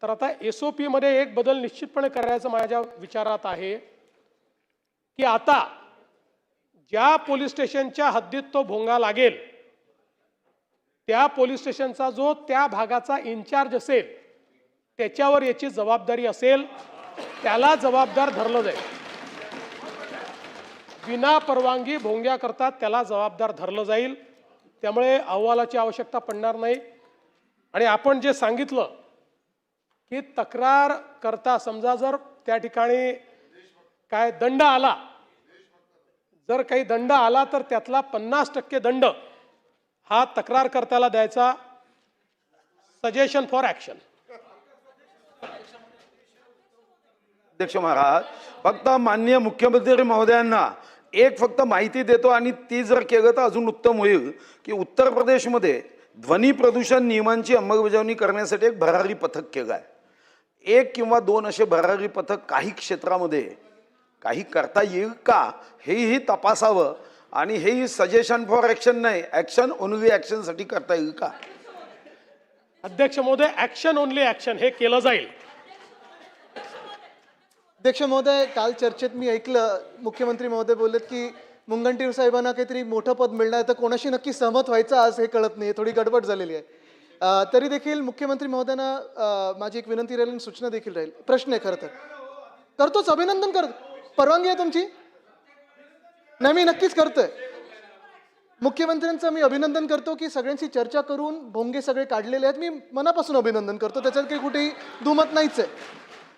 तर आता SOP मध्ये एक बदल निश्चितपणे करायचं माझ्या विचारात आहे की आता ज्या पोलीस स्टेशनच्या हद्दीत तो भोंगा लागेल त्या पोलीस स्टेशनचा जो त्या भागाचा इन्चार्ज असेल त्याच्यावर याची जबाबदारी असेल, त्याला जबाबदार धरलं जाईल। विना परवानगी भोंग्या करतात त्याला जबाबदार धरलं जाईल। त्यामुळे अहवालाची आवश्यकता पडणार नाही। आणि आपण जे सांगितलं की तक्रार करता समजा जर त्या ठिकाणी काय दंड आला, जर काही दंड आला तर त्यातला 50% दंड हा तक्रारकर्त्याला द्यायचा। Suggestion for action. अध्यक्ष महाराज, फक्त माननीय मुख्यमंत्री महोदयांना एक फक्त माहिती देतो आणि ती जर केलं तर अजून उत्तम होईल की उत्तर प्रदेशमध्ये ध्वनी प्रदूषण नियमांची अंमलबजावणी करण्यासाठी एक भरारी पथक केलं आहे। 1 किंवा 2 असे भरारी पथक काही क्षेत्रामध्ये काही करता येईल का हेही तपासावं आणि हेही सजेशन फॉर ऍक्शन नाही, ऍक्शन ओनली ऍक्शन साठी करता येईल का? अध्यक्ष महोदय, ऍक्शन ओनली ऍक्शन हे केलं जाईल। अध्यक्ष महोदय, काल चर्चेत मी ऐकलं मुख्यमंत्री महोदय बोललेत की मुनगंटीवार साहेबांना काहीतरी मोठं पद मिळणार, तर कोणाशी नक्की सहमत व्हायचं आज हे कळत नाही, थोडी गडबड झालेली आहे। तरी देखील मुख्यमंत्री महोदयांना माझी एक विनंती राहील आणि सूचना देखील राहील। प्रश्न आहे खरं तर, करतोच, अभिनंदन करतो। परवानगी आहे तुमची? नाही, मी नक्कीच करतोय। मुख्यमंत्र्यांचं मी अभिनंदन करतो की सगळ्यांशी चर्चा करून भोंगे सगळे काढलेले आहेत। मी मनापासून अभिनंदन करतो, त्याच्यात काही कुठेही दुमत नाहीच आहे।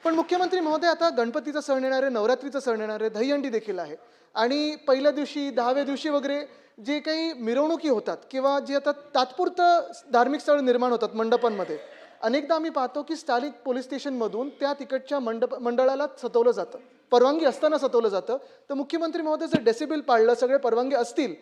पण मुख्यमंत्री महोदय, आता गणपतीचा सण येणार आहे, नवरात्रीचा सण येणार आहे, दहीहंडी देखील आहे आणि पहिल्या दिवशी 10व्या दिवशी वगैरे जे काही मिरवणुकी होतात किंवा जे आता तात्पुरतं धार्मिक स्थळ निर्माण होतात मंडपांमध्ये, अनेकदा आम्ही पाहतो की स्थानिक पोलीस स्टेशनमधून त्या तिकडच्या मंडळाला सतवलं जातं, परवानगी असताना सतवलं जातं। तर मुख्यमंत्री महोदय, जर डेसिबल पाळलं, सगळे परवानगी असतील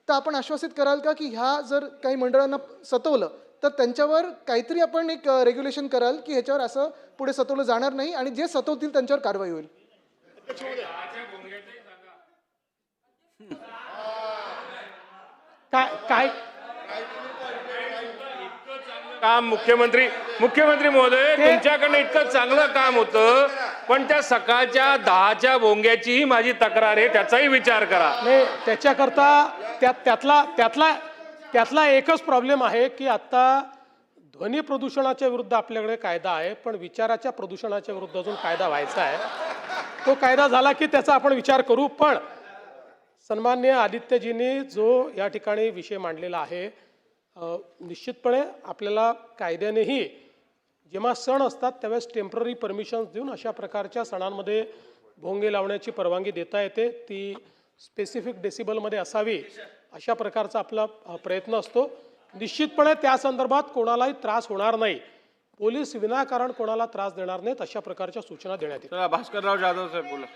तर आपण आश्वासित कराल का की ह्या जर काही मंडळांना सतवलं तर त्यांच्यावर काहीतरी आपण एक रेग्युलेशन कराल की ह्याच्यावर असं पुढे सतवलं जाणार नाही आणि जे सतवतील त्यांच्यावर कारवाई होईल? काय काम मुख्यमंत्री महोदय, तुमच्याकडनं इतकं चांगलं काम होतं, पण त्या सकाळच्या 10च्या भोंग्याचीही माझी तक्रार आहे, त्याचाही विचार करा। नाही, त्याच्याकरता त्यातला एकच प्रॉब्लेम आहे की आता ध्वनी प्रदूषणाच्या विरुद्ध आपल्याकडे कायदा आहे, पण विचाराच्या प्रदूषणाच्या विरुद्ध अजून कायदा व्हायचा आहे। तो कायदा झाला की त्याचा आपण विचार करू। पण सन्माननीय आदित्यजींनी जो या ठिकाणी विषय मांडलेला आहे, निश्चितपणे आपल्याला कायद्यानेही जेव्हा सण असतात त्यावेळेस टेम्पररी परमिशन्स देऊन अशा प्रकारच्या सणांमध्ये भोंगे लावण्याची परवानगी देता येते। ती स्पेसिफिक डेसिबलमध्ये असावी अशा प्रकारचा आपला प्रयत्न असतो। निश्चितपणे त्या संदर्भात कोणालाही त्रास होणार नाही, पोलीस विनाकारण कोणाला त्रास देणार नाहीत, अशा प्रकारच्या सूचना देण्यात येतील। भास्करराव जाधव साहेब बोला।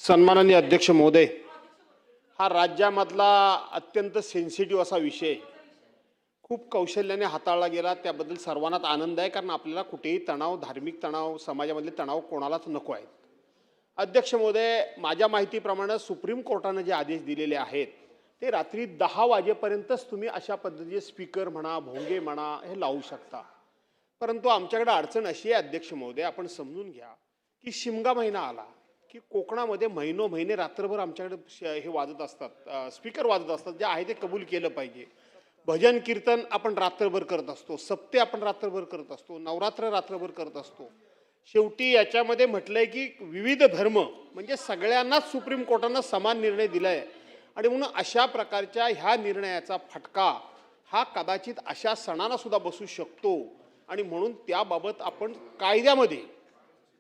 सन्माननीय अध्यक्ष महोदय, हा राज्यामधला अत्यंत सेन्सिटिव्ह असा विषय खूप कौशल्याने हाताळला गेला, त्याबद्दल सर्वांनाच आनंद आहे, कारण आपल्याला कुठेही तणाव, धार्मिक तणाव, समाजामधले तणाव कोणालाच नको आहेत। अध्यक्ष महोदय, माझ्या माहितीप्रमाणे सुप्रीम कोर्टाने जे आदेश दिलेले आहेत ते रात्री 10 वाजेपर्यंतच तुम्ही अशा पद्धतीचे स्पीकर म्हणा, भोंगे म्हणा, हे लावू शकता। परंतु आमच्याकडे अडचण अशी आहे अध्यक्ष महोदय, आपण समजून घ्या की शिमगा महिना आला की कोकणामध्ये महिने रात्रभर आमच्याकडे हे वाजत असतात, स्पीकर वाजत असतात, जे आहे ते कबूल केलं पाहिजे। भजन कीर्तन आपण रात्रभर करत असतो, सप्ते आपण रात्रभर करत असतो, नवरात्र रात्रभर करत असतो। शेवटी याच्यामध्ये म्हटलंय की विविध धर्म म्हणजे सगळ्यांनाच सुप्रीम कोर्टानं समान निर्णय दिलाय आणि म्हणून अशा प्रकारच्या ह्या निर्णयाचा फटका हा कदाचित अशा सणांना सुद्धा बसू शकतो आणि म्हणून त्याबाबत आपण कायद्यामध्ये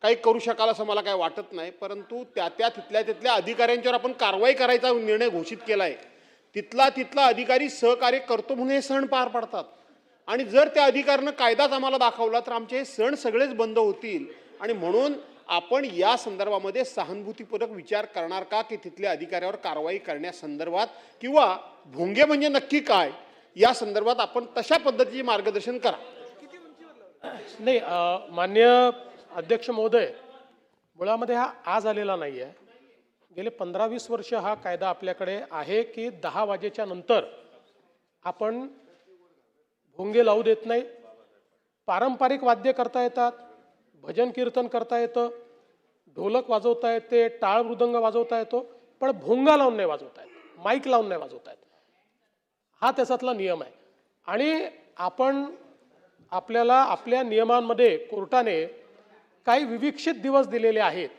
काही करू शकाल असं मला काही वाटत नाही। परंतु तिथल्या अधिकाऱ्यांच्यावर आपण कारवाई करायचा निर्णय घोषित केलाय। तिथला अधिकारी सहकार्य करतो म्हणून हे सण पार पडतात आणि जर त्या अधिकाऱ्यानं कायदाच आम्हाला दाखवला तर आमचे हे सण सगळेच बंद होतील आणि म्हणून आपण या संदर्भामध्ये सहानुभूतीपूर्वक विचार करणार का की तिथल्या अधिकाऱ्यावर कारवाई करण्यासंदर्भात किंवा भोंगे म्हणजे नक्की काय या संदर्भात आपण तशा पद्धतीचे मार्गदर्शन करा। नाही, माननीय अध्यक्ष महोदय, मुळामध्ये हा आज आलेला नाही आहे। गेले 15-20 वर्ष हा कायदा आपल्याकडे आहे की 10 वाजेच्या नंतर आपण भोंगे लावू देत नाही। पारंपरिक वाद्य करता येतात, भजन कीर्तन करता येतं, ढोलक वाजवता येते, टाळ मृदंग वाजवता येतो, पण भोंगा लावून नाही वाजवता येत, माईक लावून नाही वाजवता येत. हा त्याच्यातला नियम आहे. आणि आपल्याला आपल्या नियमांमध्ये कोर्टाने काही विविक्षित दिवस दिलेले आहेत.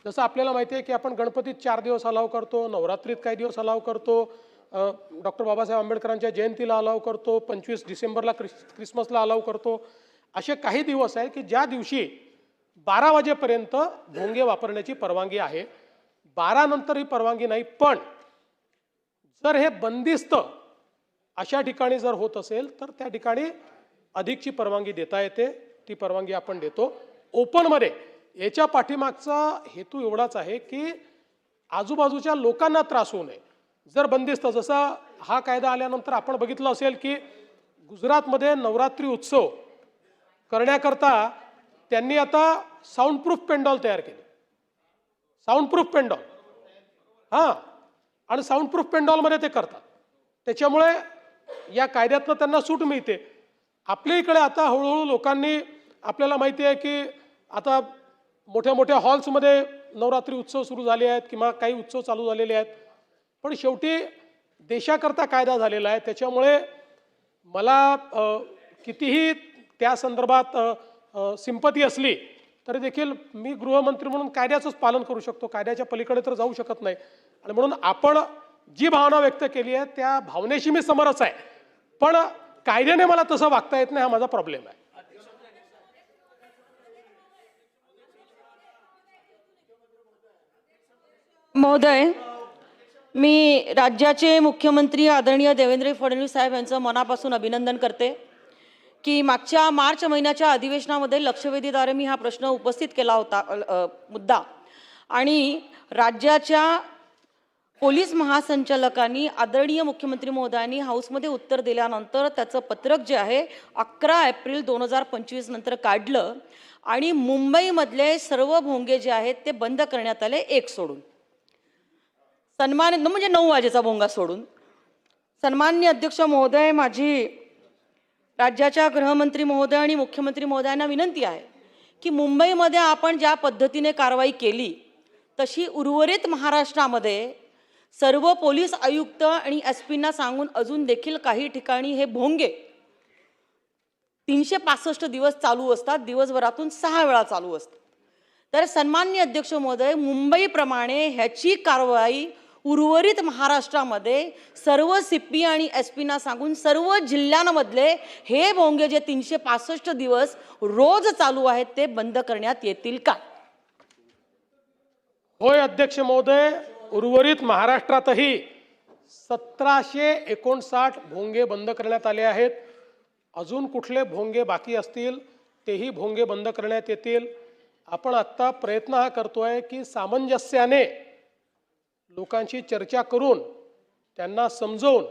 जसं आपल्याला माहिती आहे की आपण गणपतीत 4 दिवस अलाव करतो, नवरात्रीत काही दिवस अलाव करतो, डॉक्टर बाबासाहेब आंबेडकरांच्या जयंतीला अलाव करतो, 25 डिसेंबरला क्रिसमसला अलाव करतो. असे काही दिवस आहेत की ज्या दिवशी 12 वाजेपर्यंत भोंगे वापरण्याची परवानगी आहे. 12 नंतर ही परवानगी नाही. पण जर हे बंदिस्त अशा ठिकाणी जर होत असेल तर त्या ठिकाणी अधिकची परवानगी देता येते. ती परवानगी आपण देतो. ओपनमध्ये याच्या पाठीमागचा हेतू एवढाच आहे की आजूबाजूच्या लोकांना त्रास होऊ नये. जर बंदिस्त, जसा हा कायदा आल्यानंतर आपण बघितलं असेल की गुजरातमध्ये नवरात्री उत्सव करण्याकरता त्यांनी आता साऊंडप्रूफ पेंडॉल तयार केले. साऊंडप्रूफ पेंडॉल, हां, आणि साऊंडप्रूफ पेंडॉलमध्ये ते करतात. त्याच्यामुळे या कायद्यातनं त्यांना सूट मिळते. आपल्या इकडे आता हळूहळू लोकांनी, आपल्याला माहिती आहे की आता मोठ्या मोठ्या हॉल्समध्ये नवरात्री उत्सव सुरू झाले आहेत किंवा काही उत्सव चालू झालेले आहेत. पण शेवटी देशाकरता कायदा झालेला आहे. त्याच्यामुळे मला कितीही त्या संदर्भात सिंपती असली तरी देखील मी गृहमंत्री म्हणून कायद्याचंच पालन करू शकतो. कायद्याच्या पलीकडे तर जाऊ शकत नाही. आणि म्हणून आपण जी भावना व्यक्त केली आहे त्या भावनेशी मी समरस आहे. पण कायद्याने मला तसं वागता येत नाही, हा माझा प्रॉब्लेम आहे. महोदय, मी राज्याचे मुख्यमंत्री आदरणीय देवेंद्र फडणवीस साहेब यांचं मनापासून अभिनंदन करते की मागच्या मार्च महिन्याच्या अधिवेशनामध्ये लक्षवेधीद्वारे मी हा प्रश्न उपस्थित केला होता, मुद्दा, आणि राज्याच्या पोलीस महासंचालकांनी आदरणीय मुख्यमंत्री महोदयांनी हाऊसमध्ये उत्तर दिल्यानंतर त्याचं पत्रक जे आहे 11 एप्रिल 2025 नंतर काढलं आणि मुंबईमधले सर्व भोंगे जे आहेत ते बंद करण्यात आले, एक सोडून. म्हणजे 9 वाजेचा भोंगा सोडून. सन्माननीय अध्यक्ष महोदय, माझी राज्याच्या गृहमंत्री महोदय आणि मुख्यमंत्री महोदयांना विनंती आहे की मुंबईमध्ये आपण ज्या पद्धतीने कारवाई केली तशी उर्वरित महाराष्ट्रामध्ये सर्व पोलीस आयुक्त आणि एसपींना सांगून अजून देखील काही ठिकाणी हे भोंगे 365 दिवस चालू असतात, दिवसभरातून 6 वेळा चालू असतात. तर सन्माननीय अध्यक्ष महोदय, मुंबईप्रमाणे ह्याची कारवाई उर्वरित महाराष्ट्रामध्ये सर्व सीपी आणि एसपींना सांगून सर्व जिल्ह्यांमधले हे भोंगे जे 365 दिवस रोज चालू आहेत ते बंद करण्यात येतील का? होय अध्यक्ष महोदय, उर्वरित महाराष्ट्रातही 1759 भोंगे बंद करण्यात आले आहेत. अजून कुठले भोंगे बाकी असतील तेही भोंगे बंद करण्यात येतील. आपण आत्ता प्रयत्न हा करतोय की सामंजस्याने लोकांशी चर्चा करून त्यांना समजवून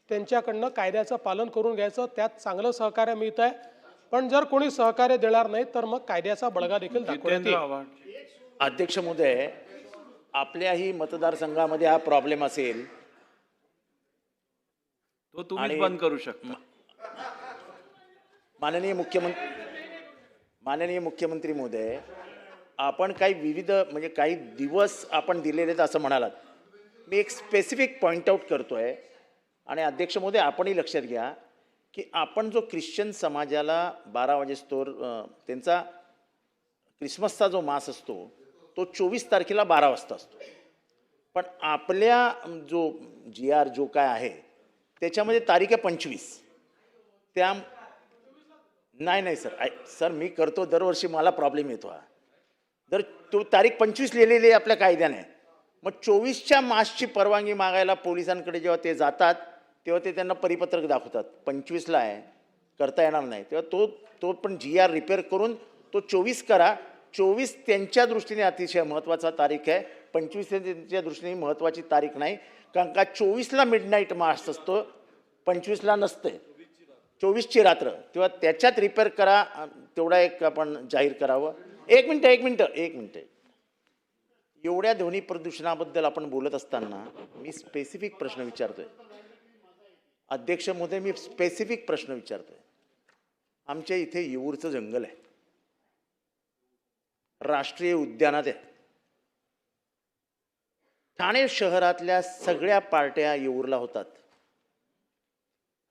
त्यांच्याकडनं कायद्याचं पालन करून घ्यायचं. त्यात चांगलं सहकार्य मिळत आहे. पण जर कोणी सहकार्य देणार नाही तर मग कायद्याचा बळगा देखील दाखवण्यात येईल. अध्यक्ष महोदय, आपल्याही मतदारसंघामध्ये हा प्रॉब्लेम असेल तो तुम्ही बंद करू शकता. माननीय मुख्यमंत्री महोदय, आपण काही विविध म्हणजे काही दिवस आपण दिलेले आहेत असं म्हणालात. मी एक स्पेसिफिक पॉईंट आऊट करतोय आणि अध्यक्ष महोदय आपणही लक्षात घ्या की आपण जो ख्रिश्चन समाजाला 12 वाजेस्तोवर त्यांचा क्रिसमसचा जो मास असतो तो 24 तारखेला 12 वाजता असतो. पण आपल्या जो GR जो काय आहे त्याच्यामध्ये तारीख आहे 25. त्या नाही सर मी करतो दरवर्षी, मला प्रॉब्लेम येतो हा. जर तो तारीख 25 लिहिलेली आहे आपल्या कायद्याने, मग 24च्या मासची परवानगी मागायला पोलिसांकडे जेव्हा ते जातात तेव्हा ते त्यांना परिपत्रक दाखवतात 25ला आहे, करता येणार नाही. तेव्हा तो पण GR रिपेअर करून तो 24 करा. 24 त्यांच्या दृष्टीने अतिशय महत्त्वाचा तारीख आहे, 25 त्यांच्या दृष्टीने महत्त्वाची तारीख नाही. कारण का 24ला मिडनाईट मास असतो, 25ला नसते, 24ची रात्र. तेव्हा त्याच्यात रिपेअर करा, तेवढा एक आपण जाहीर करावं. एक मिनटं. एवढ्या ध्वनी प्रदूषणाबद्दल आपण बोलत असताना मी स्पेसिफिक प्रश्न विचारतोय. अध्यक्ष महोदय, मी स्पेसिफिक प्रश्न विचारतोय. आमच्या इथे येऊरचं जंगल आहे. राष्ट्रीय उद्यानात आहे. ठाणे शहरातल्या सगळ्या पार्ट्या येऊरला होतात.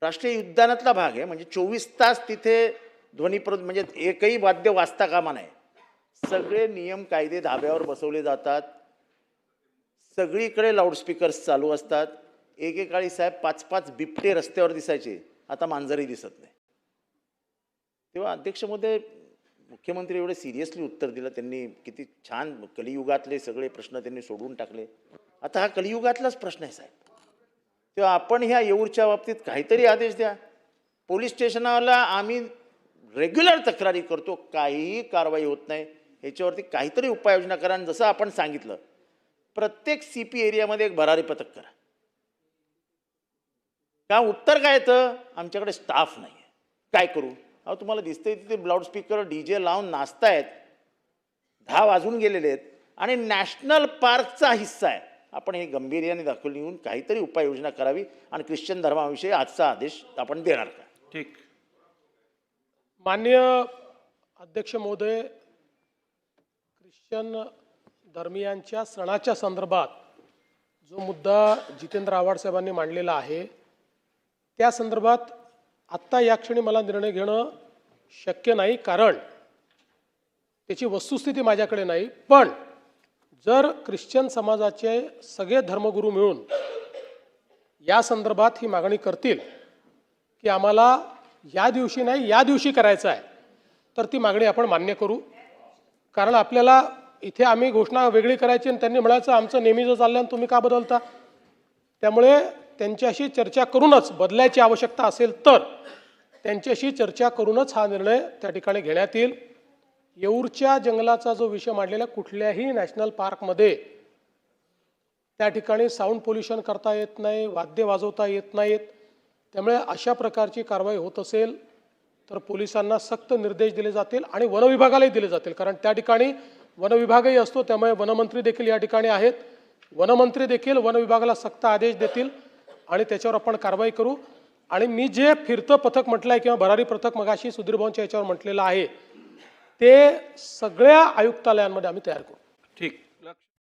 राष्ट्रीय उद्यानातला भाग आहे, म्हणजे 24 तास तिथे म्हणजे एकही वाद्य वाजता कामा नये. सगळे नियम कायदे धाब्यावर बसवले जातात. सगळीकडे लाऊडस्पीकर्स चालू असतात. एकेकाळी साहेब 5-5 बिबटे रस्त्यावर दिसायचे, आता मांजरही दिसत नाही. तेव्हा अध्यक्ष महोदय, मुख्यमंत्री एवढे सिरियसली उत्तर दिलं त्यांनी. किती छान, कलियुगातले सगळे प्रश्न त्यांनी सोडून टाकले. आता हा कलियुगातलाच प्रश्न आहे साहेब. तेव्हा आपण ह्या येऊरच्या बाबतीत काहीतरी आदेश द्या. पोलीस स्टेशनाला आम्ही रेग्युलर तक्रारी करतो, काहीही कारवाई होत नाही. ह्याच्यावरती काहीतरी उपाययोजना करा. आणि जसं आपण सांगितलं, प्रत्येक CP एरियामध्ये एक भरारी पथक करा. का उत्तर काय येतं, आमच्याकडे स्टाफ नाही आहे, काय करू. अहो तुम्हाला दिसतंय तिथे लाऊडस्पीकर DJ लावून नाचतायत. 10 वाजून गेलेले आहेत आणि नॅशनल पार्कचा हिस्सा आहे. आपण हे गंभीर्याने दाखवून येऊन काहीतरी उपाययोजना करावी. आणि ख्रिश्चन धर्माविषयी आजचा आदेश आपण देणार का? ठीक. माननीय अध्यक्ष महोदय, ख्रिश्चन धर्मियांच्या सणाच्या संदर्भात जो मुद्दा जितेंद्र आव्हाड साहेबांनी मांडलेला आहे, त्या संदर्भात आत्ता या क्षणी मला निर्णय घेणं शक्य नाही, कारण त्याची वस्तुस्थिती माझ्याकडे नाही. पण जर ख्रिश्चन समाजाचे सगळे धर्मगुरू मिळून या संदर्भात ही मागणी करतील की आम्हाला या दिवशी नाही या दिवशी करायचं आहे, तर ती मागणी आपण मान्य करू. कारण आपल्याला इथे आम्ही घोषणा वेगळी करायची आणि त्यांनी म्हणायचं आमचं नेहमीचं चाललं आणि तुम्ही का बदलता. त्यामुळे त्यांच्याशी चर्चा करूनच, बदलायची आवश्यकता असेल तर त्यांच्याशी चर्चा करूनच हा निर्णय त्या ठिकाणी घेण्यात येईल. येऊरच्या जंगलाचा जो विषय मांडलेला, कुठल्याही नॅशनल पार्कमध्ये त्या ठिकाणी साऊंड पोल्युशन करता येत नाही, वाद्य वाजवता येत नाहीत. त्यामुळे अशा प्रकारची कारवाई होत असेल तर पोलिसांना सक्त निर्देश दिले जातील आणि वनविभागालाही दिले जातील. कारण त्या ठिकाणी वनविभागही असतो, त्यामुळे वनमंत्री देखील या ठिकाणी आहेत. वनमंत्री देखील वनविभागाला सक्त आदेश देतील आणि त्याच्यावर आपण कारवाई करू. आणि मी जे फिरतं पथक म्हटलं आहे किंवा भरारी पथक मगाशी सुधीर भाऊंच्या याच्यावर म्हटलेलं आहे, ते सगळ्या आयुक्तालयांमध्ये आम्ही तयार करू. ठीक.